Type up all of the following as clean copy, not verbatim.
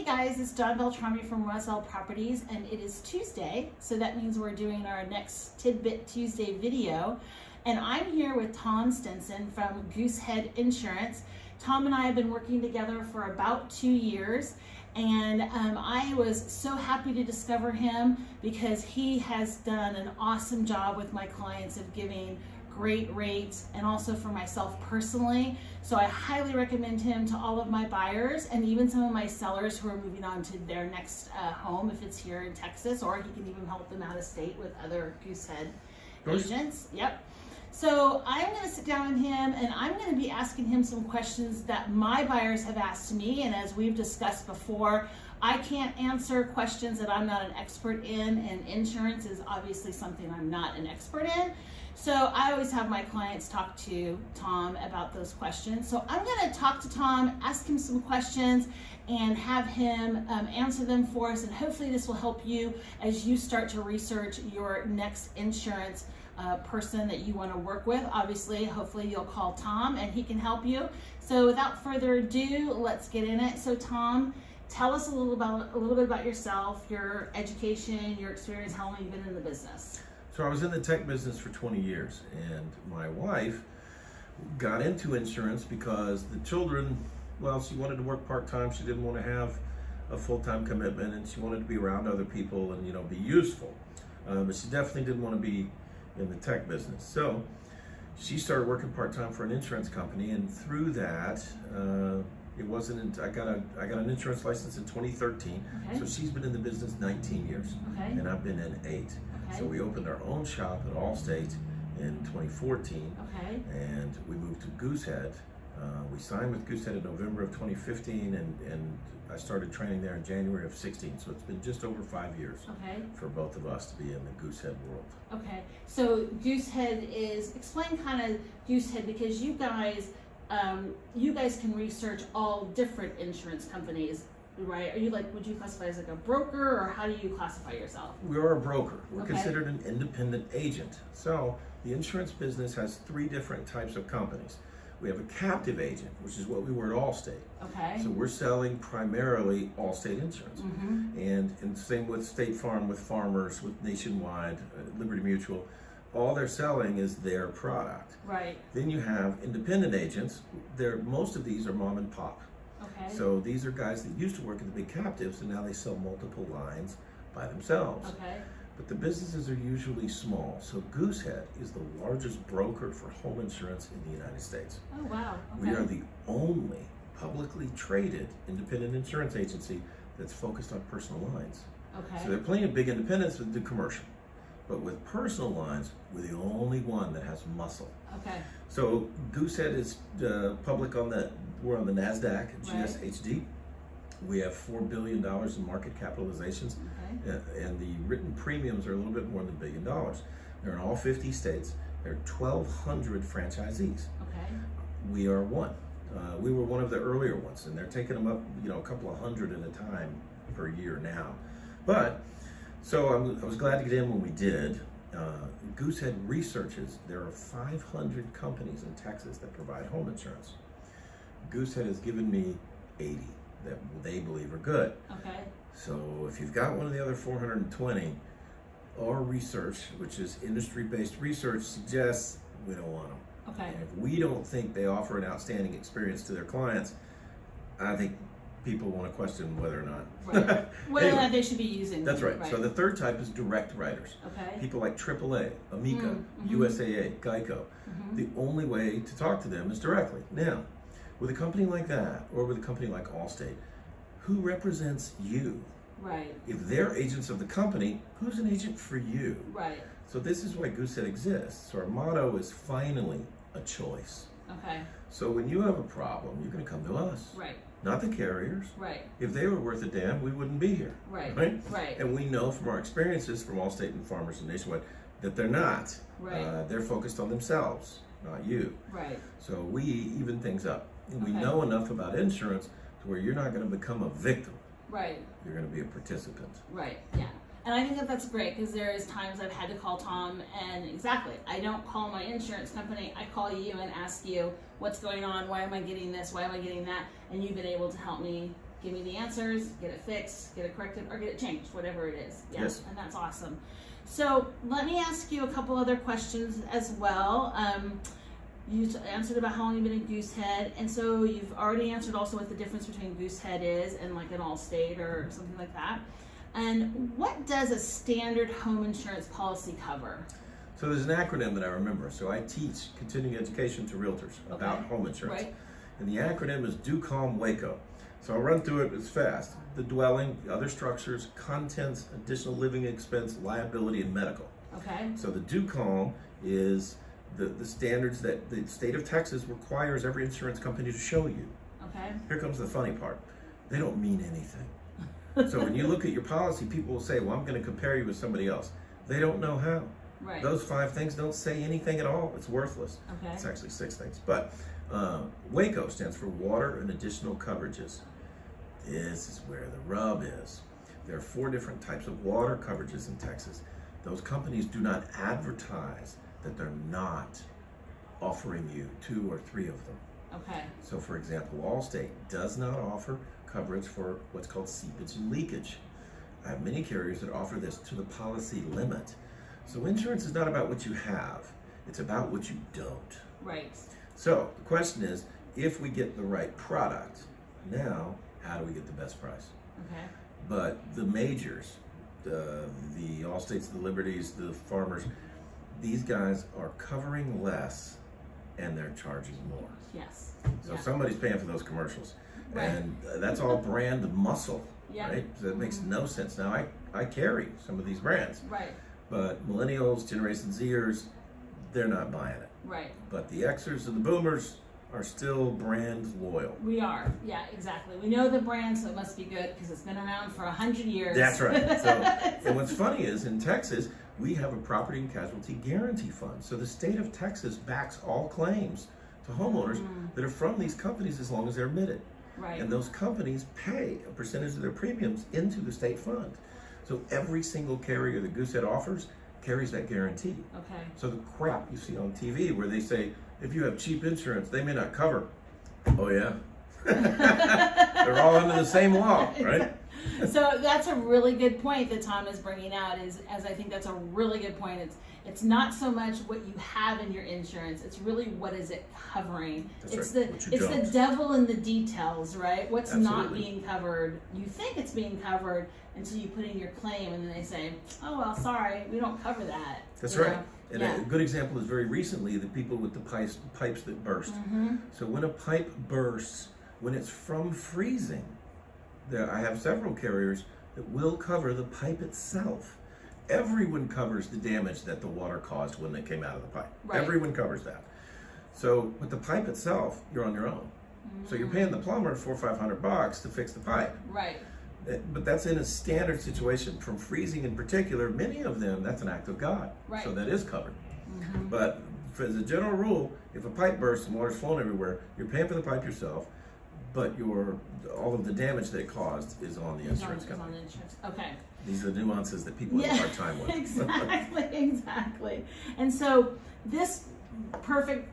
guys, it's Beltrami from Roswell Properties, and it is Tuesday, so that means we're doing our next Tidbit Tuesday video. And I'm here with Tom Stinson from Goosehead Insurance. Tom and I have been working together for about 2 years, and I was so happy to discover him because he has done an awesome job with my clients of giving great rates, and also for myself personally. So I highly recommend him to all of my buyers and even some of my sellers who are moving on to their next home if it's here in Texas, or he can even help them out of state with other Goosehead agents. Yep. So I'm going to sit down with him and I'm going to be asking him some questions that my buyers have asked me, and as we've discussed before, I can't answer questions that I'm not an expert in, and insurance is obviously something I'm not an expert in. So I always have my clients talk to Tom about those questions. So I'm going to talk to Tom, ask him some questions, and have him answer them for us. And hopefully this will help you as you start to research your next insurance person that you want to work with. Obviously, hopefully you'll call Tom and he can help you. So without further ado, let's get in it. So Tom, tell us a little bit about yourself, your education, your experience, how long you've been in the business. So I was in the tech business for 20 years, and my wife got into insurance because the children, well, she wanted to work part-time. She didn't want to have a full-time commitment, and she wanted to be around other people and, be useful. But she definitely didn't want to be in the tech business. So she started working part-time for an insurance company, and through that, I got an insurance license in 2013. Okay. So she's been in the business 19 years, okay, and I've been in 8. Okay. So we opened our own shop at Allstate in 2014, okay, and we moved to Goosehead. We signed with Goosehead in November of 2015, and I started training there in January of 16. So it's been just over 5 years, okay, for both of us to be in the Goosehead world. Okay, so Goosehead is, explain kind of Goosehead, because you guys can research all different insurance companies, right? Are you would you classify as like a broker, or how do you classify yourself? We're a broker. We're okay, considered an independent agent. So the insurance business has 3 different types of companies. We have a captive agent, which is what we were at Allstate. Okay. So we're selling primarily Allstate insurance. Mm-hmm. And same with State Farm, with Farmers, with Nationwide, Liberty Mutual. All they're selling is their product. Right. Then you have independent agents. Most of these are mom and pop. Okay. So these are guys that used to work at the big captives, and now they sell multiple lines by themselves. Okay. But the businesses are usually small. So Goosehead is the largest broker for home insurance in the United States. Oh, wow. Okay. We are the only publicly traded independent insurance agency that's focused on personal lines. Okay. So there are plenty of big independents that do commercial, but with personal lines, we're the only one that has muscle. Okay. So Goosehead is public we're on the NASDAQ, GSHD. We have $4 billion in market capitalizations, okay, and the written premiums are a little bit more than $1 billion. They're in all 50 states. There are 1,200 franchisees. Okay. We are one. We were one of the earlier ones, and they're taking them up, a couple of hundred at a time per year now. But so I was glad to get in when we did. Goosehead researches there are 500 companies in Texas that provide home insurance. Goosehead has given me 80 that they believe are good. Okay. So if you've got one of the other 420, our research, which is industry-based research, suggests we don't want them. Okay. And if we don't think they offer an outstanding experience to their clients, I think people want to question whether or not. Right. Whether or not they should be using them. That's right. So the third type is direct writers. Okay. People like AAA, Amica, mm-hmm, USAA, Geico. Mm-hmm. The only way to talk to them is directly. Now, with a company like that, or with a company like Allstate, who represents you? Right. If they're agents of the company, who's an agent for you? Right. So this is why Goosehead exists. So our motto is finally a choice. Okay. So when you have a problem, you're going to come to us. Right. Not the carriers. Right. If they were worth a damn, we wouldn't be here. Right. Right. Right. And we know from our experiences from Allstate and Farmers and Nationwide that they're not. Right. They're focused on themselves, not you. Right. So we even things up. And we know enough about insurance to where you're not going to become a victim. Right. You're going to be a participant. Right. Yeah. And I think that that's great, because there is times I've had to call Tom, and exactly, I don't call my insurance company, I call you and ask you what's going on, why am I getting this, why am I getting that, and you've been able to help me give me the answers, get it fixed, get it corrected, or get it changed, whatever it is. Yeah, yes. And that's awesome. So let me ask you a couple other questions as well. You answered about how long you've been in Goosehead, and so you've already answered also what the difference between Goosehead is and like an Allstate or something like that. And what does a standard home insurance policy cover? So there's an acronym that I remember. So I teach continuing education to realtors about home insurance. Right. And the acronym is Do Calm Waco. So I'll run through it as fast. The dwelling, the other structures, contents, additional living expense, liability, and medical. Okay. So the Do Calm is the standards that the state of Texas requires every insurance company to show you. Okay. Here comes the funny part. They don't mean anything. So when you look at your policy, people will say, well, I'm going to compare you with somebody else. They don't know how. Right. Those 5 things don't say anything at all. It's worthless. Okay. It's actually 6 things. But WACO stands for Water and Additional Coverages. This is where the rub is. There are 4 different types of water coverages in Texas. Those companies do not advertise that they're not offering you 2 or 3 of them. Okay. So for example, Allstate does not offer coverage for what's called seepage and leakage. I have many carriers that offer this to the policy limit. So insurance is not about what you have, it's about what you don't. Right. So the question is, if we get the right product, now how do we get the best price? Okay. But the majors, the Allstates, the Liberties, the Farmers, these guys are covering less and they're charging more. Yes. So somebody's paying for those commercials. Right. And that's all brand muscle, Yeah. right? So it makes no sense. Now I carry some of these brands. Right. But millennials, Generation Zers, they're not buying it. Right. But the Xers and the Boomers are still brand loyal. We are. Yeah, exactly. We know the brand, so it must be good because it's been around for 100 years. That's right. So, and what's funny is in Texas, we have a property and casualty guarantee fund. So the state of Texas backs all claims to homeowners that are from these companies as long as they're admitted. Right. And those companies pay a percentage of their premiums into the state fund. So every single carrier that Goosehead offers carries that guarantee. Okay. So the crap you see on TV where they say, if you have cheap insurance, they may not cover. Oh yeah? They're all under the same law, right? So that's a really good point that Tom is bringing out, as I think that's a really good point. It's not so much what you have in your insurance, it's really what is it covering. That's it's right. the devil in the details, right? What's not Absolutely. being covered. You think it's being covered until you put in your claim and then they say, oh well, sorry, we don't cover that. That's You right. know? And Yeah. a good example is very recently the people with the pipes that burst. So when a pipe bursts, when it's from freezing, I have several carriers that will cover the pipe itself. Everyone covers the damage that the water caused when it came out of the pipe. Right. Everyone covers that. So with the pipe itself, you're on your own. So you're paying the plumber $400 or $500 to fix the pipe. Right. But that's in a standard situation. From freezing in particular, many of them, that's an act of God. Right. So that is covered. But as a general rule, if a pipe bursts and water's flowing everywhere, you're paying for the pipe yourself, but all of the damage that it caused is on the insurance company. On the insurance. Okay. These are the nuances that people have a hard time with. Exactly. And so this perfect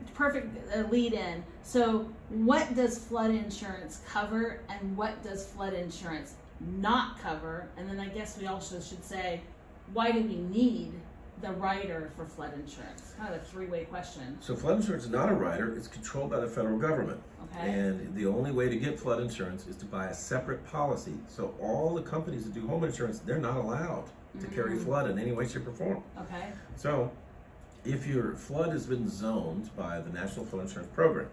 lead in. So what does flood insurance cover and what does flood insurance not cover? And then I guess we also should say, why do we need the rider for flood insurance? Kind of a 3-way question. So flood insurance is not a rider, it's controlled by the federal government. Okay. And the only way to get flood insurance is to buy a separate policy. So all the companies that do home insurance, they're not allowed to carry flood in any way, shape, or form. Okay. So if your flood has been zoned by the National Flood Insurance Program,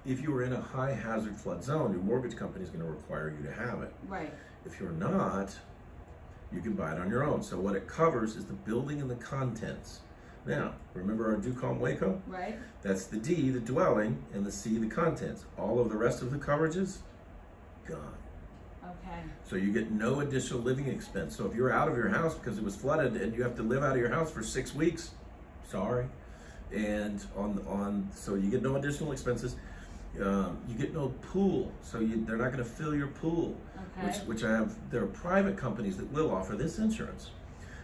if you are in a high hazard flood zone, your mortgage company is going to require you to have it. Right. If you're not, you can buy it on your own. So what it covers is the building and the contents. Now, remember our Do Calm Waco? Right. That's the D, the dwelling, and the C, the contents. All of the rest of the coverages, gone. Okay. So you get no additional living expense. So if you're out of your house because it was flooded and you have to live out of your house for 6 weeks, sorry. And so you get no additional expenses. You get no pool, so they're not going to fill your pool. Okay. Which there are private companies that will offer this insurance.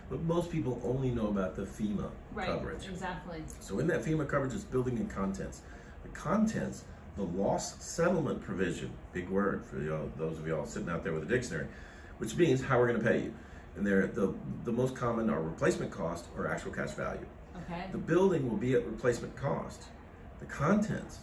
But most people only know about the FEMA coverage. Exactly. So in that FEMA coverage is building and contents. The contents the loss settlement provision, big word for those of y'all sitting out there with a dictionary, which means how we're going to pay you. And the most common are replacement cost or actual cash value. Okay. The building will be at replacement cost. The contents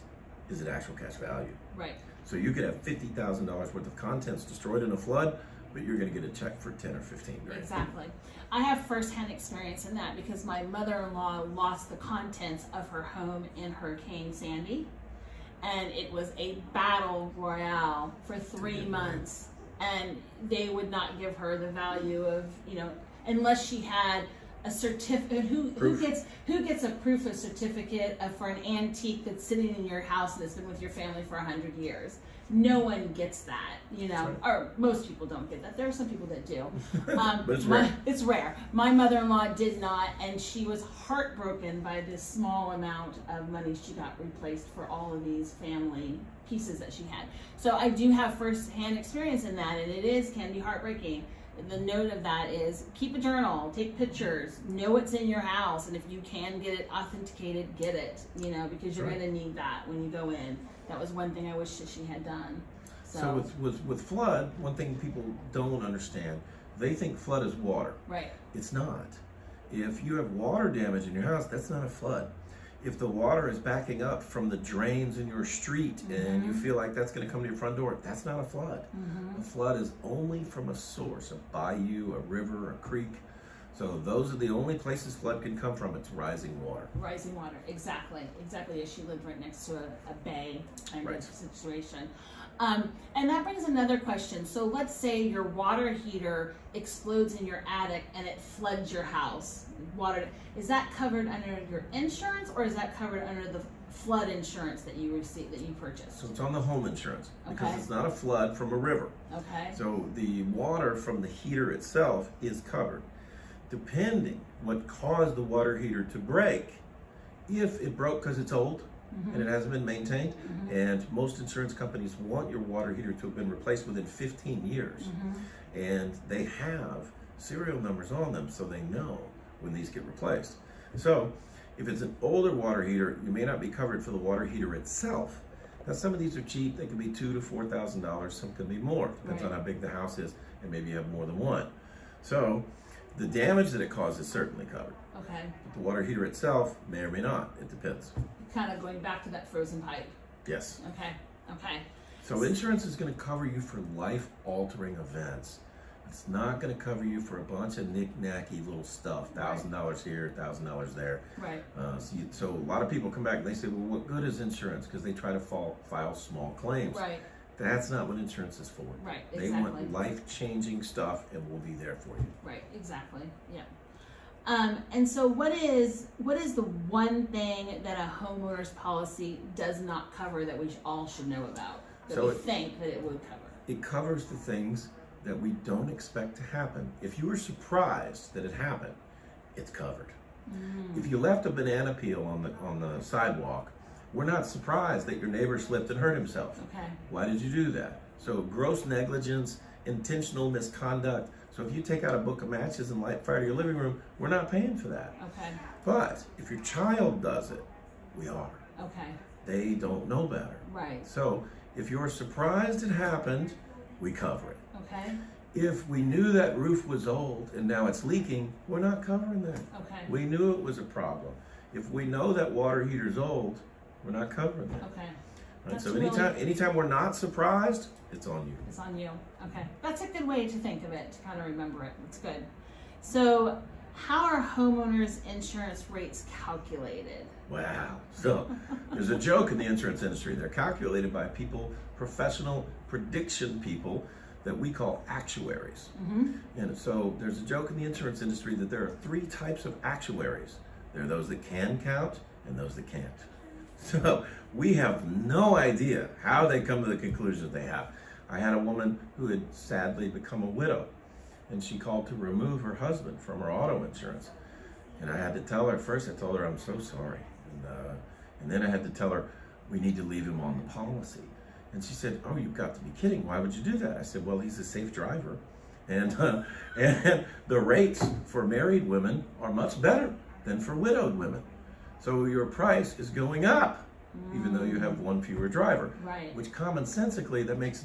is at actual cash value. Right. So you could have $50,000 worth of contents destroyed in a flood, but you're going to get a check for 10 or 15 grand. Exactly. I have firsthand experience in that because my mother-in-law lost the contents of her home in Hurricane Sandy, and it was a battle royale for 3 months, and they would not give her the value of, unless she had a certificate. Who gets a proof of certificate for an antique that's sitting in your house and that's been with your family for 100 years? No one gets that, right. Or most people don't get that. There are some people that do. But it's rare. It's rare. My mother-in-law did not, and she was heartbroken by this small amount of money she got replaced for all of these family pieces that she had. So I do have first-hand experience in that, and it can be heartbreaking. The note of that is keep a journal, take pictures, know what's in your house, and if you can get it authenticated, get it, because you're right. going to need that when you go in. That was one thing I wish that she had done. So with flood, one thing people don't understand, they think flood is water. Right. It's not. If you have water damage in your house, that's not a flood. If the water is backing up from the drains in your street and you feel like that's going to come to your front door, that's not a flood. A flood is only from a source, a bayou, a river, a creek. So those are the only places flood can come from. It's rising water. Rising water, exactly. She lived right next to a bay kind of situation. And that brings another question. So let's say your water heater explodes in your attic and it floods your house. Is that covered under your insurance, or is that covered under the flood insurance that you purchased? So it's on the home insurance because Okay. it's not a flood from a river. Okay. So the water from the heater itself is covered. Depending what caused the water heater to break, if it broke because it's old and it hasn't been maintained, and most insurance companies want your water heater to have been replaced within 15 years, and they have serial numbers on them so they know when these get replaced. So if it's an older water heater, you may not be covered for the water heater itself. Now some of these are cheap, they can be $2,000 to $4,000, some can be more, depends on how big the house is, and maybe you have more than one. So the damage that it causes is certainly covered. Okay. But the water heater itself may or may not, it depends. Kind of going back to that frozen pipe. Yes. Okay. So insurance is going to cover you for life-altering events. It's not going to cover you for a bunch of knick-knacky little stuff, $1,000 here, $1,000 there. Right. So a lot of people come back and they say, well, what good is insurance? Because they try to file small claims. Right. That's not what insurance is for. Right, They want life-changing stuff, and we'll be there for you. Right, exactly. Yeah. And so what is the one thing that a homeowner's policy does not cover that we all should know about, that we think that it would cover? It covers the things that we don't expect to happen. If you were surprised that it happened, it's covered. If you left a banana peel on the sidewalk, we're not surprised that your neighbor slipped and hurt himself. Okay. Why did you do that? So gross negligence, intentional misconduct. So if you take out a book of matches and light fire to your living room, we're not paying for that. Okay. But if your child does it, we are. Okay. They don't know better. Right. So if you're surprised it happened, we cover it. Okay. If we knew that roof was old and now it's leaking, we're not covering that. Okay. We knew it was a problem. If we know that water heater's old, we're not covering that. Okay. Right? So anytime we're not surprised, it's on you. It's on you. Okay. That's a good way to think of it, to kind of remember it. It's good. So how are homeowners insurance rates calculated? Wow. So there's a joke in the insurance industry. They're calculated by professional prediction people that we call actuaries. And so there's a joke in the insurance industry that there are 3 types of actuaries. There are those that can count and those that can't. So we have no idea how they come to the conclusions they have. I had a woman who had sadly become a widow, and she called to remove her husband from her auto insurance. And I had to tell her, first I told her, I'm so sorry. And then I had to tell her, we need to leave him on the policy. And she said, oh, you've got to be kidding. Why would you do that? I said, well, he's a safe driver. And the rates for married women are much better than for widowed women. So your price is going up even though you have one fewer driver. Right. Which commonsensically, that makes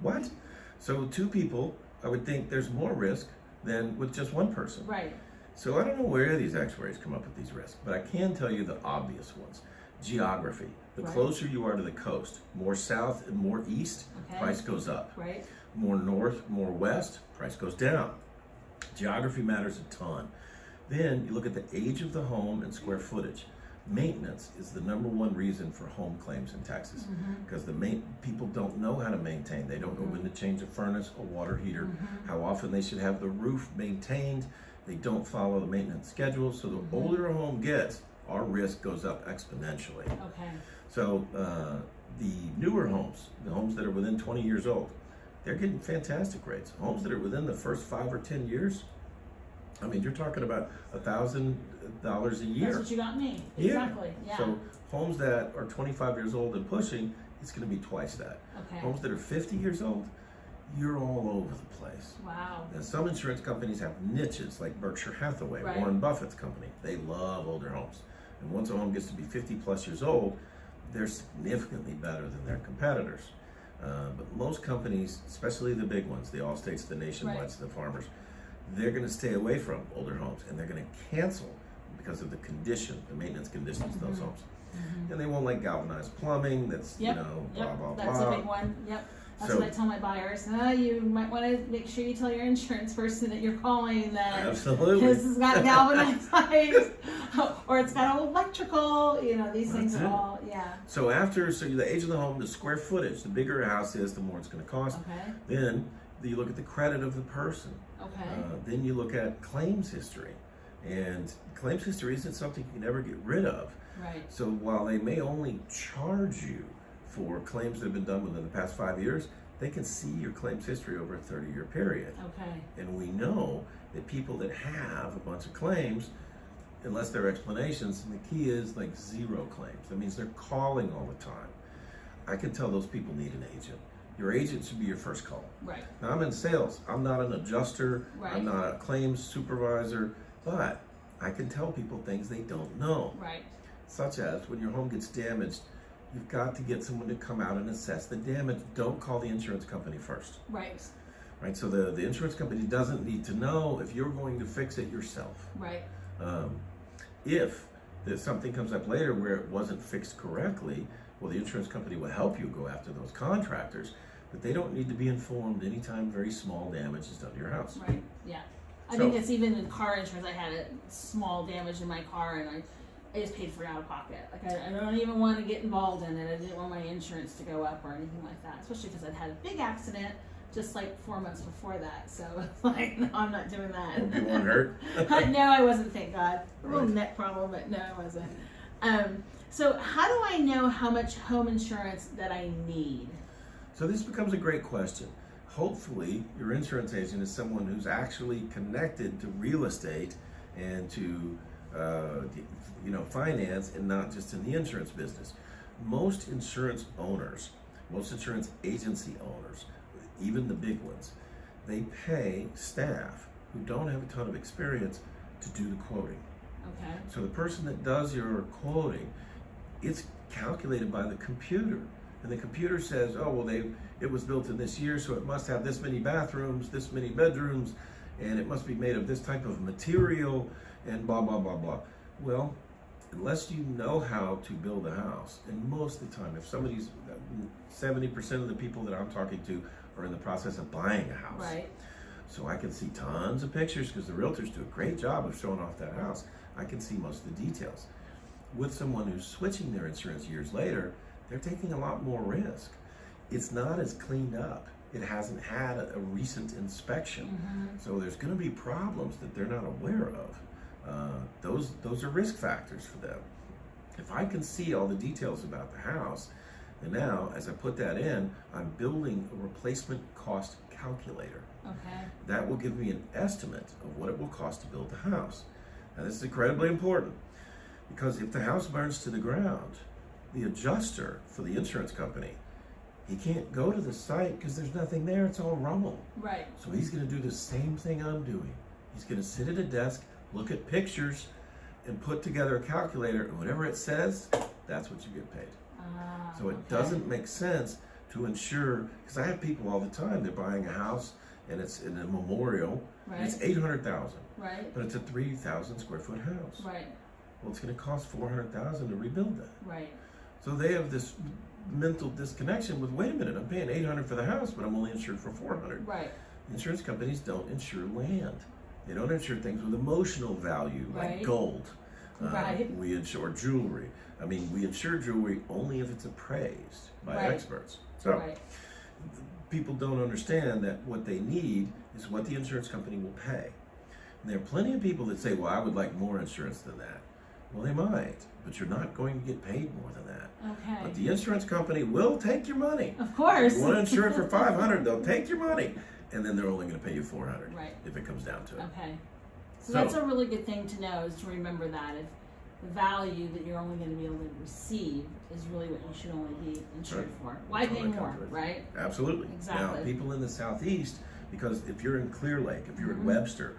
what? So 2 people, I would think there's more risk than with just 1 person. Right. So I don't know where these actuaries come up with these risks, but I can tell you the obvious ones. Geography. The closer you are to the coast, more south and more east, price goes up. Right. More north, more west, price goes down. Geography matters a ton. Then you look at the age of the home and square footage. Maintenance is the #1 reason for home claims in Texas, because people don't know how to maintain. They don't know when to change a furnace, a water heater, how often they should have the roof maintained. They don't follow the maintenance schedule. So the older a home gets, our risk goes up exponentially. Okay. So the newer homes, the homes that are within 20 years old, they're getting fantastic rates. Homes that are within the first 5 or 10 years, I mean, you're talking about $1,000 a year. That's what you got me. Yeah. Exactly. Yeah. So homes that are 25 years old and pushing, it's going to be twice that. Okay. Homes that are 50 years old, you're all over the place. Wow. And some insurance companies have niches, like Berkshire Hathaway, Right. Warren Buffett's company. They love older homes. And once a home gets to be 50 plus years old, they're significantly better than their competitors. But most companies, especially the big ones, the Allstates, the Nationwides, the Farmers, they're going to stay away from older homes, and they're going to cancel because of the condition, the maintenance conditions of those homes. And they won't like galvanized plumbing. That's blah blah blah. That's a big one. Yep. That's what I tell my buyers. You might want to make sure you tell your insurance person that you're calling that absolutely this has got galvanized pipes or it's got electrical. These things are all So the age of the home, the square footage, the bigger a house is, the more it's going to cost. Okay. Then you look at the credit of the person. Okay. Then you look at claims history, and claims history isn't something you can ever get rid of. Right. So while they may only charge you for claims that have been done within the past 5 years, they can see your claims history over a 30-year period. Okay. And we know that people that have a bunch of claims, unless there are explanations, and the key is like 0 claims. That means they're calling all the time. I can tell those people need an agent. Your agent should be your first call. Right. Now, I'm in sales. I'm not an adjuster. Right. I'm not a claims supervisor, but I can tell people things they don't know. Right. Such as when your home gets damaged, you've got to get someone to come out and assess the damage. Don't call the insurance company first. Right. Right. So the insurance company doesn't need to know if you're going to fix it yourself. Right. If there's something comes up later where it wasn't fixed correctly, well, the insurance company will help you go after those contractors, but they don't need to be informed anytime very small damage is done to your house. Right. Yeah. I think it's even in car insurance. I had a small damage in my car, and I just paid for it out of pocket. Like I don't even want to get involved in it. I didn't want my insurance to go up or anything like that, especially because I'd had a big accident just like 4 months before that. So it's like, no, I'm not doing that. Hope you weren't hurt? No, I wasn't, thank God. A little neck problem, but no, I wasn't. So how do I know how much home insurance that I need? So this becomes a great question. Hopefully your insurance agent is someone who's actually connected to real estate and to finance, and not just in the insurance business. Most insurance owners, most insurance agency owners, even the big ones, they pay staff who don't have a ton of experience to do the quoting. Okay. So the person that does your quoting, it's calculated by the computer. And the computer says, oh, well, it was built in this year, so it must have this many bathrooms, this many bedrooms, and it must be made of this type of material, and blah, blah, blah, blah. Well, unless you know how to build a house, and most of the time, if 70% of the people that I'm talking to are in the process of buying a house. Right. So I can see tons of pictures because the realtors do a great job of showing off that house. I can see most of the details. With someone who's switching their insurance years later, they're taking a lot more risk. It's not as cleaned up. It hasn't had a recent inspection. So there's going to be problems that they're not aware of. Those are risk factors for them. If I can see all the details about the house, and now as I put that in, I'm building a replacement cost calculator. Okay. That will give me an estimate of what it will cost to build the house. Now this is incredibly important, because if the house burns to the ground, the adjuster for the insurance company, he can't go to the site because there's nothing there, it's all rubble. Right. So he's going to do the same thing I'm doing. He's going to sit at a desk, look at pictures, and put together a calculator, and whatever it says, that's what you get paid. So it okay. doesn't make sense to insure, because I have people all the time, they're buying a house and it's in a memorial, right. and it's $800,000, right. but it's a 3,000 square foot house. Right. Well, it's going to cost $400,000 to rebuild that. Right. So they have this mental disconnection with, wait a minute, I'm paying $800 for the house, but I'm only insured for $400. Right. Insurance companies don't insure land. They don't insure things with emotional value, like gold. Right. We insure jewelry. I mean, we insure jewelry only if it's appraised by experts. So people don't understand that what they need is what the insurance company will pay. And there are plenty of people that say, well, I would like more insurance than that. Well, they might, but you're not going to get paid more than that. Okay. But the insurance company will take your money. Of course. If you want to insure it for $500, they'll take your money, and then they're only going to pay you $400 if it comes down to it. Okay. So that's a really good thing to know, is to remember that if the value that you're only going to be able to receive is really what you should only be insured for. Why pay more, right? Absolutely. Exactly. Now, people in the Southeast, because if you're in Clear Lake, if you're in Webster,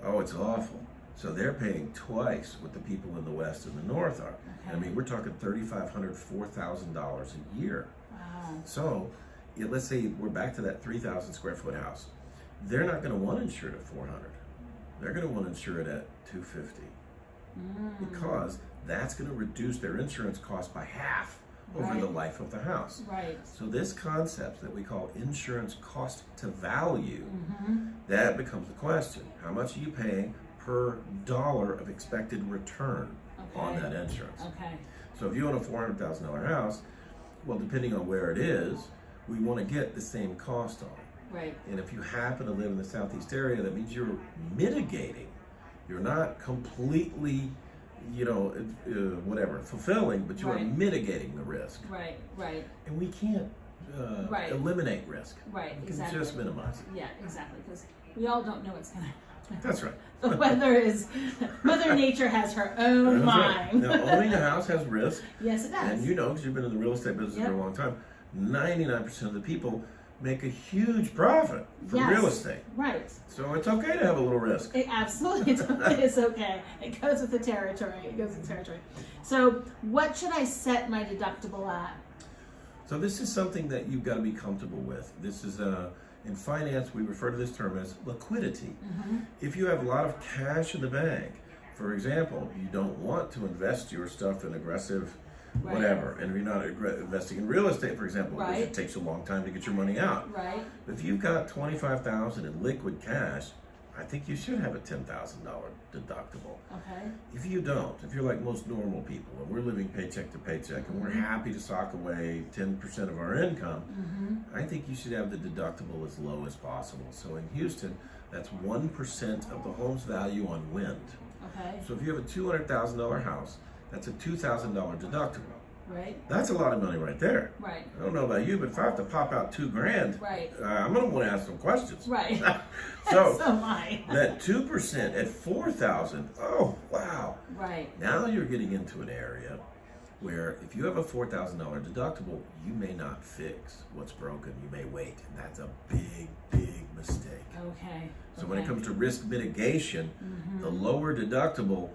oh, it's awful. So they're paying twice what the people in the West and the North are. I mean, we're talking $3,500, $4,000 a year. Wow. So let's say we're back to that 3,000 square foot house. They're not going to want to insure it at $400. They're going to want to insure it at $250 because that's going to reduce their insurance cost by half over the life of the house. Right. So this concept that we call insurance cost to value, that becomes the question. How much are you paying per dollar of expected return on that insurance? Okay. So if you own a $400,000 house, well, depending on where it is, we want to get the same cost on it. Right. And if you happen to live in the Southeast area, that means you're mitigating. You're not completely, fulfilling, but you are mitigating the risk. Right, right. And we can't eliminate risk. Right, we can just minimize it. Yeah, exactly, because we all don't know what's going to happen. That's right. The weather is, Mother Nature has her own mind. Right. Now, owning a house has risk. Yes, it does. And you know, because you've been in the real estate business for a long time, 99% of the people make a huge profit from real estate. Right. So it's okay to have a little risk. Absolutely, it's okay. It goes with the territory. So what should I set my deductible at? So this is something that you've got to be comfortable with. This is in finance, we refer to this term as liquidity. If you have a lot of cash in the bank, for example, you don't want to invest your stuff in aggressive whatever, and if you're not investing in real estate, for example, because it takes a long time to get your money out. Right. If you've got $25,000 in liquid cash, I think you should have a $10,000 deductible. Okay. If you don't, if you're like most normal people, and we're living paycheck to paycheck, and we're happy to sock away 10% of our income, I think you should have the deductible as low as possible. So in Houston, that's 1% of the home's value on wind. Okay. So if you have a $200,000 house, that's a $2,000 deductible. Right. That's a lot of money right there. Right. I don't know about you, but if I have to pop out $2,000, I'm going to want to ask some questions. Right. So am I. That 2% at $4,000, oh wow. Right. Now you're getting into an area where if you have a $4,000 deductible, you may not fix what's broken. You may wait, and that's a big, big mistake. Okay. So when it comes to risk mitigation, the lower deductible,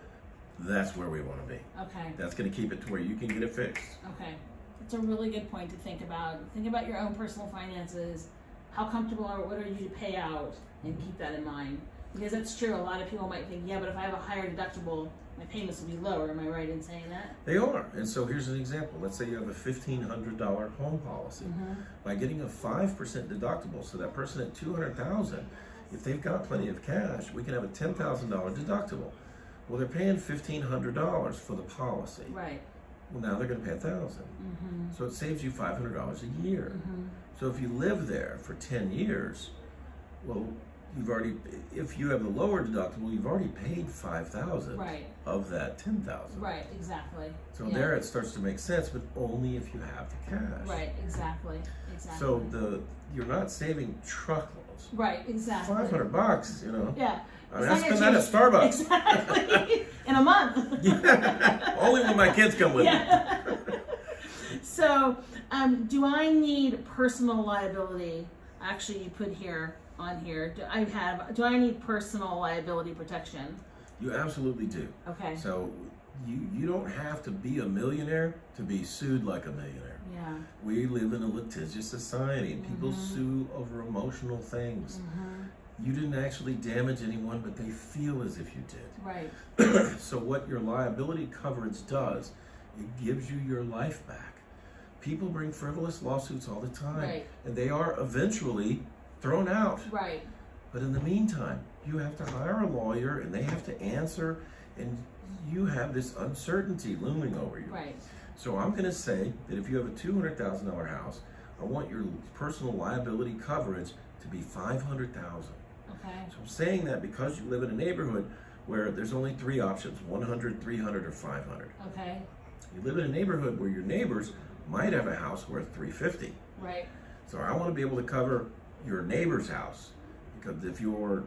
that's where we want to be. Okay. That's going to keep it to where you can get it fixed. Okay. It's a really good point to think about. Think about your own personal finances. How comfortable are, what are you to pay out, and keep that in mind. Because that's true. A lot of people might think, yeah, but if I have a higher deductible, my payments will be lower. Am I right in saying that? They are. And so here's an example. Let's say you have a $1,500 home policy. By getting a 5% deductible, so that person at $200,000, if they've got plenty of cash, we can have a $10,000 deductible. Well, they're paying $1,500 for the policy. Right. Well, now they're going to pay $1,000. So it saves you $500 a year. So if you live there for 10 years, well, you've already, if you have the lower deductible, you've already paid $5,000 of that $10,000. Right, exactly. So there it starts to make sense, but only if you have the cash. Right, exactly. So you're not saving truckloads. Right, exactly. $500, you know. Yeah. I mean, I spend that at Starbucks. Exactly. In a month. Yeah. Only when my kids come with me. So, do I need personal liability? Actually, you put here on here. Do I need personal liability protection? You absolutely do. Okay. So You don't have to be a millionaire to be sued like a millionaire. Yeah. We live in a litigious society, and people sue over emotional things. You didn't actually damage anyone, but they feel as if you did. Right. So what your liability coverage does, it gives you your life back. People bring frivolous lawsuits all the time, right. and they are eventually thrown out. Right. But in the meantime, you have to hire a lawyer, and they have to answer, and you have this uncertainty looming over you. Right. So I'm going to say that if you have a $200,000 house, I want your personal liability coverage to be $500,000. Okay. So I'm saying that because you live in a neighborhood where there's only three options: 100, 300, or 500. Okay. You live in a neighborhood where your neighbors might have a house worth 350. Right. So I want to be able to cover your neighbor's house, because if your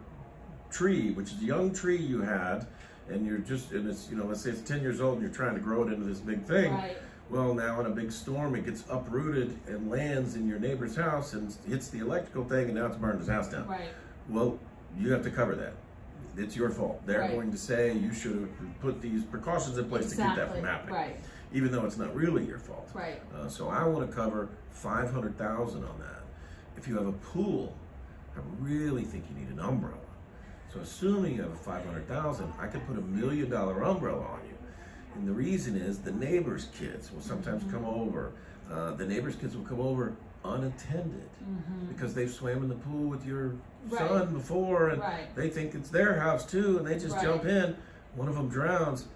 tree, which is a young tree you had, and you're just, and it's, let's say it's 10 years old and you're trying to grow it into this big thing. Right. Well, now in a big storm, it gets uprooted and lands in your neighbor's house and hits the electrical thing, and now it's burned his house down. Right. Well, you have to cover that. It's your fault. They're right. going to say you should have put these precautions in place to keep that from happening. Right. Even though it's not really your fault. Right. So I want to cover $500,000 on that. If you have a pool, I really think you need an umbrella. So assuming you have a $500,000, I could put $1 million umbrella on you. And the reason is the neighbor's kids will sometimes come over. The neighbor's kids will come over unattended because they've swam in the pool with your son before, and they think it's their house too, and they just jump in. One of them drowns.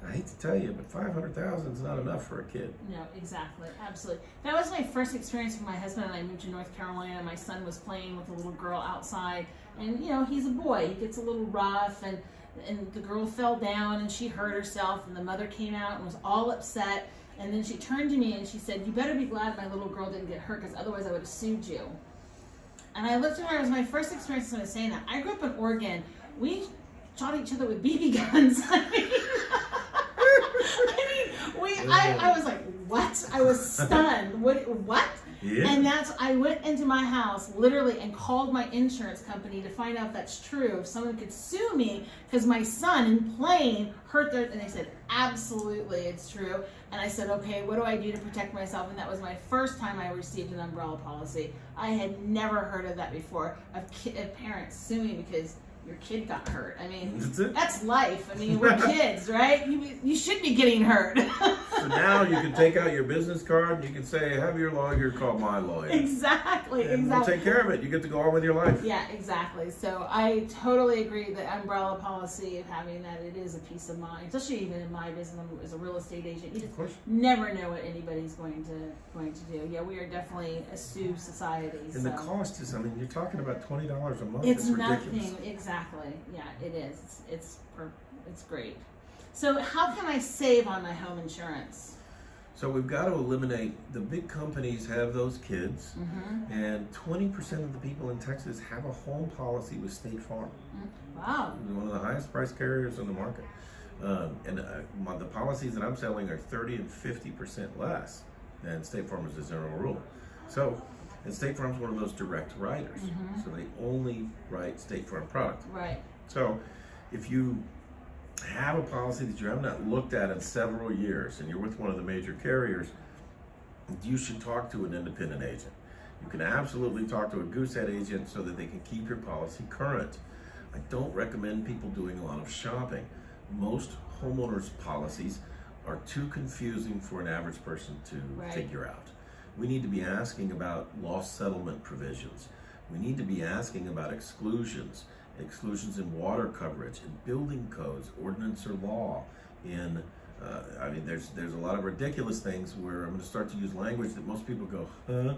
I hate to tell you, but $500,000 is not enough for a kid. No, exactly, absolutely. That was my first experience with my husband and I moved to North Carolina. My son was playing with a little girl outside, and he's a boy. He gets a little rough, and the girl fell down and she hurt herself, and the mother came out and was all upset. And then she turned to me and she said, "You better be glad my little girl didn't get hurt, because otherwise I would have sued you." And I looked at her. It was my first experience with saying that. I grew up in Oregon. We shot each other with BB guns. I was like, what? I was stunned. What? Yeah. And I went into my house literally and called my insurance company to find out if that's true, if someone could sue me because my son in playing hurt and they said, absolutely, it's true. And I said, okay, what do I do to protect myself? And that was my first time I received an umbrella policy. I had never heard of that before, of parents suing because your kid got hurt. I mean, that's life. I mean, we're kids, right? You should be getting hurt. So now you can take out your business card and you can say, have your lawyer call my lawyer. Exactly. We'll take care of it. You get to go on with your life. Yeah, exactly. So I totally agree that umbrella policy of having that, it is a peace of mind, especially even in my business as a real estate agent. You just never know what anybody's going to do. Yeah, we are definitely a sue society. And the cost is, you're talking about $20 a month. It's ridiculous. Nothing. Exactly. Yeah, it is. It's great. So how can I save on my home insurance? So we've got to eliminate, the big companies have those kids, and 20% of the people in Texas have a home policy with State Farm. Wow. One of the highest price carriers in the market. The policies that I'm selling are 30 and 50% less than State Farm as a general rule. So, and State Farm's one of those direct writers. So they only write State Farm product. Right. So if you have a policy that you have not looked at in several years and you're with one of the major carriers, you should talk to an independent agent. You can absolutely talk to a Goosehead agent so that they can keep your policy current. I don't recommend people doing a lot of shopping. Most homeowners policies are too confusing for an average person to figure out. We need to be asking about loss settlement provisions. We need to be asking about exclusions in water coverage, in building codes, ordinance or law, in, there's a lot of ridiculous things where I'm going to start to use language that most people go, huh?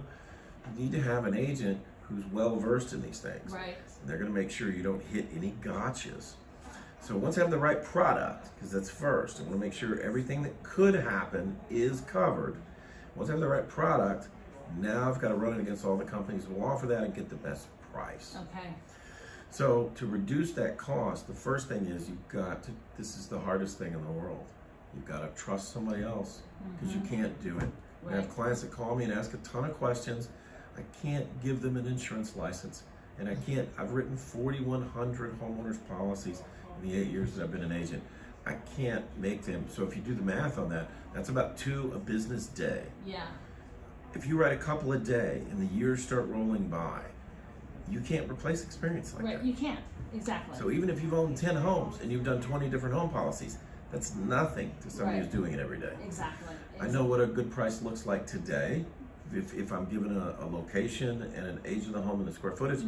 You need to have an agent who's well versed in these things. Right. And they're going to make sure you don't hit any gotchas. So once I have the right product, because that's first, I want to make sure everything that could happen is covered. Once I have the right product, now I've got to run it against all the companies who will offer that and get the best price. Okay. So to reduce that cost, the first thing is this is the hardest thing in the world. You've got to trust somebody else because you can't do it. I have clients that call me and ask a ton of questions. I can't give them an insurance license, and I've written 4,100 homeowners policies in the 8 years that I've been an agent. I can't make them, so if you do the math on that, that's about 2 a business day. Yeah. If you write a couple a day and the years start rolling by, you can't replace experience like that. Right, you can't, exactly. So even if you've owned 10 homes and you've done 20 different home policies, that's nothing to somebody who's doing it every day. Exactly. I know what a good price looks like today. If I'm given a location and an age of the home and the square footage,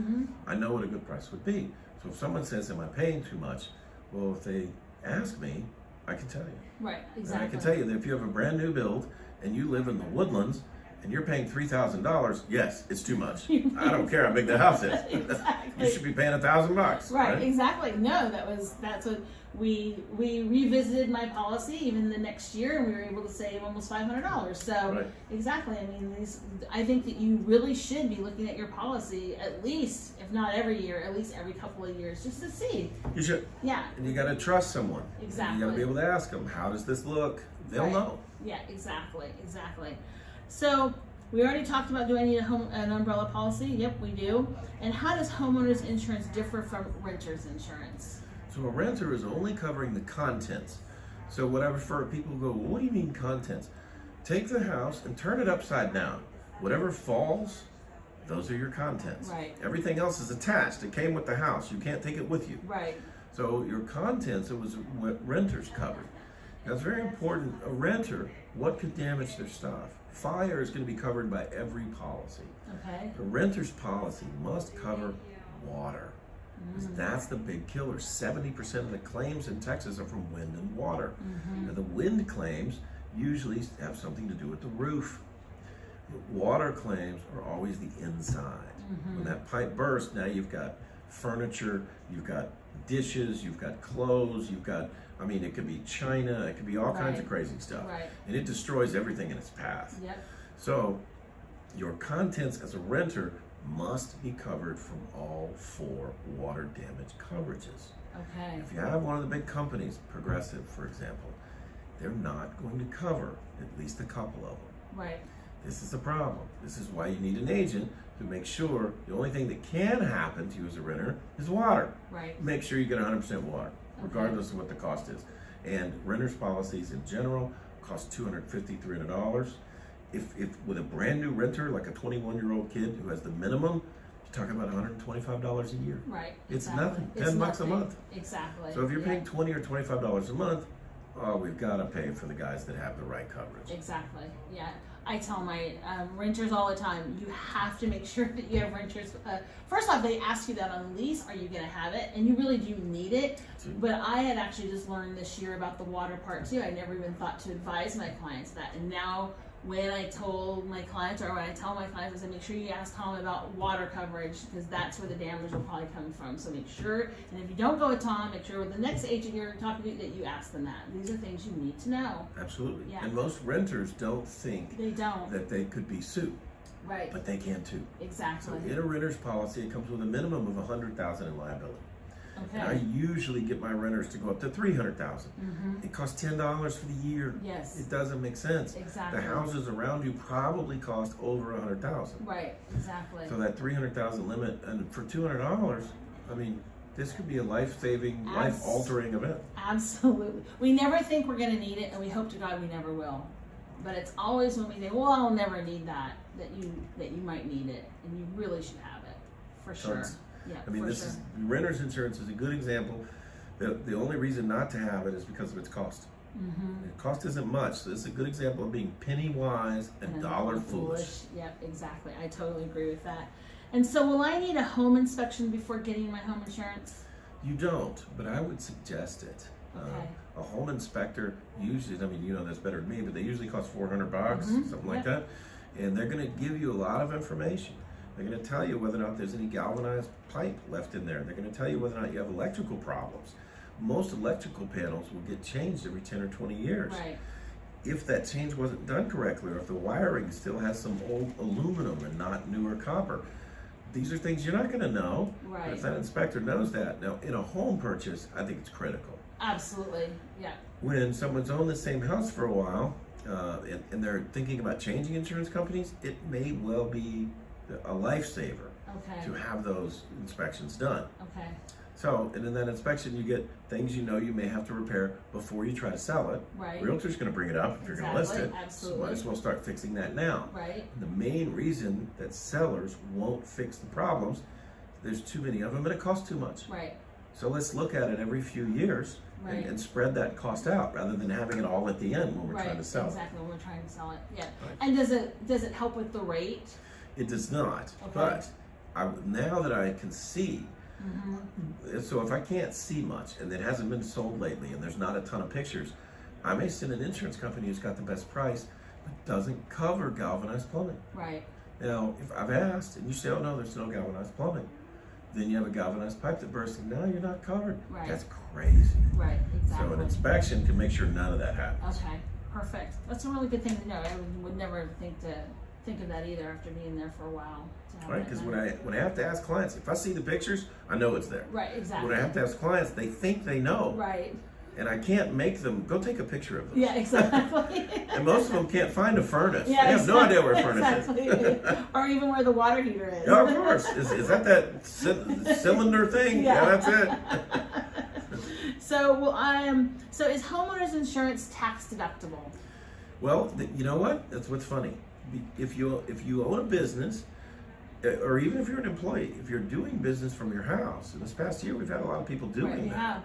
I know what a good price would be. So if someone says, am I paying too much? Well, if they ask me, I can tell you. Right, exactly. And I can tell you that if you have a brand new build and you live in the Woodlands and you're paying $3,000, yes, it's too much. I don't care how big the house is. Exactly. You should be paying $1,000. Right, exactly. No, that's what we revisited my policy even the next year, and we were able to save almost $500. So exactly. I mean, I think that you really should be looking at your policy at least, if not every year, at least every couple of years, just to see. You should. Yeah. And you got to trust someone. Exactly. You got to be able to ask them, how does this look? They'll know. Yeah, exactly. So we already talked about, do I need an umbrella policy? Yep, we do. And how does homeowners insurance differ from renters insurance? So a renter is only covering the contents. So what I refer, people go, well, what do you mean contents? Take the house and turn it upside down. Whatever falls, those are your contents. Right. Everything else is attached. It came with the house. You can't take it with you. Right. So your contents, it was what renters covered. Now it's very important, a renter, what could damage their stuff? Fire is going to be covered by every policy. Okay. The renter's policy must cover water. Because that's the big killer. 70% of the claims in Texas are from wind and water. Now the wind claims usually have something to do with the roof. The water claims are always the inside. When that pipe bursts, now you've got furniture, you've got dishes, you've got clothes, you've got, I mean, it could be china, it could be all kinds of crazy stuff. And it destroys everything in its path. So your contents as a renter must be covered from all 4 water damage coverages. Okay. If you have one of the big companies, Progressive, for example, they're not going to cover at least a couple of them. Right. This is the problem. This is why you need an agent to make sure the only thing that can happen to you as a renter is water. Right. Make sure you get 100% water, regardless of what the cost is. And renters policies in general cost $250, $300. If with a brand new renter, like a 21-year-old kid who has the minimum, you're talking about $125 a year. Right. It's nothing. $10 a month. Exactly. So if you're paying $20 or $25 a month, oh, we've got to pay for the guys that have the right coverage. Exactly. Yeah. I tell my renters all the time, you have to make sure that you have renters. First off, they ask you that on lease, are you going to have it? And you really do need it. But I had actually just learned this year about the water part too. I never even thought to advise my clients that. And now when I told my clients, or when I tell my clients, I say, make sure you ask Tom about water coverage, because that's where the damage will probably come from. So make sure, and if you don't go with Tom, make sure with the next agent you're talking to that you ask them that. These are things you need to know. Absolutely. Yeah. And most renters don't think that they could be sued. Right. But they can too. Exactly. So in a renter's policy, it comes with a minimum of $100,000 in liability. Okay. And I usually get my renters to go up to $300,000. It costs $10 for the year. Yes. It doesn't make sense. Exactly. The houses around you probably cost over $100,000. Right. Exactly. So that $300,000 limit, and for $200, I mean, this could be a life-saving, life-altering event. Absolutely. We never think we're going to need it, and we hope to God we never will. But it's always when we think, well, I'll never need that you might need it, and you really should have it, for sure. Yeah, I mean, this is renter's insurance is a good example. The only reason not to have it is because of its cost. The cost isn't much, so this is a good example of being penny wise and dollar foolish. Yep, exactly. I totally agree with that. And so, will I need a home inspection before getting my home insurance? You don't, but I would suggest it. Okay. A home inspector usually, I mean, you know this better than me, but they usually cost $400, something like that, and they're going to give you a lot of information. They're going to tell you whether or not there's any galvanized pipe left in there. They're going to tell you whether or not you have electrical problems. Most electrical panels will get changed every 10 or 20 years. Right. If that change wasn't done correctly, or if the wiring still has some old aluminum and not newer copper, these are things you're not going to know. Right. But if that inspector knows that. Now, in a home purchase, I think it's critical. Absolutely. Yeah. When someone's owned the same house for a while, and they're thinking about changing insurance companies, it may well be a lifesaver to have those inspections done. Okay. So, and in that inspection, you get things you know you may have to repair before you try to sell it. Right. Realtor's going to bring it up if you're going to list it. Absolutely. So might as well start fixing that now. Right. And the main reason that sellers won't fix the problems, there's too many of them and it costs too much. Right. So let's look at it every few years and spread that cost out rather than having it all at the end when we're trying to sell Exactly, when we're trying to sell it. Yeah. Right. And does it help with the rate? It does not. Okay. But now that I can see, so if I can't see much and it hasn't been sold lately and there's not a ton of pictures, I may send an insurance company who's got the best price but doesn't cover galvanized plumbing. Right. Now, if I've asked and you say, oh no, there's no galvanized plumbing, then you have a galvanized pipe that bursts and now you're not covered. Right. That's crazy. Right, exactly. So an inspection can make sure none of that happens. Okay, perfect. That's a really good thing to know. I would never think of that either after being there for a while. Right, because when I have to ask clients, if I see the pictures, I know it's there. Right, exactly. When I have to ask clients, they think they know. Right. And I can't make them go take a picture of them. Yeah, exactly. And most of them can't find a furnace. Yeah, they have no idea where a furnace is. Or even where the water heater is. Yeah, of course. Is that cylinder thing? Yeah, that's it. So is homeowners insurance tax deductible? Well, you know what? That's what's funny. If you own a business, or even if you're an employee, if you're doing business from your house, in this past year we've had a lot of people doing that.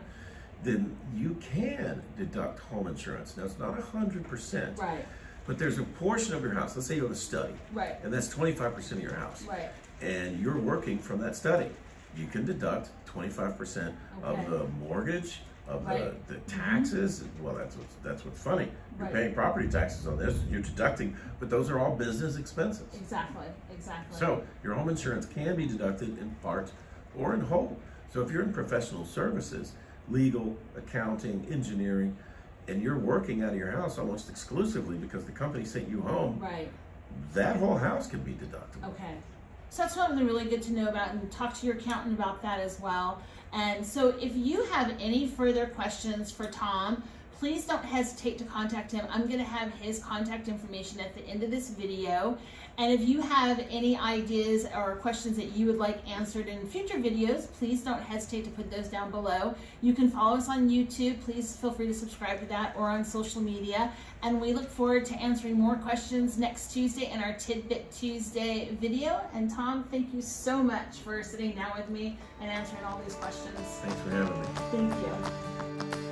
Then you can deduct home insurance. Now it's not 100%. Right. But there's a portion of your house. Let's say you have a study. Right. And that's 25% of your house. Right. And you're working from that study. You can deduct 25% of the mortgage, of the taxes. Well, that's what's funny. You're paying property taxes on this. You're deducting, but those are all business expenses. Exactly. So your home insurance can be deducted in part or in whole. So if you're in professional services, legal, accounting, engineering, and you're working out of your house almost exclusively because the company sent you home, that whole house can be deductible. Okay. So that's something really good to know about, and talk to your accountant about that as well. And so if you have any further questions for Tom, please don't hesitate to contact him. I'm going to have his contact information at the end of this video. And if you have any ideas or questions that you would like answered in future videos, please don't hesitate to put those down below. You can follow us on YouTube. Please feel free to subscribe to that, or on social media. And we look forward to answering more questions next Tuesday in our Tidbit Tuesday video. And Tom, thank you so much for sitting down with me and answering all these questions. Thanks for having me. Thank you.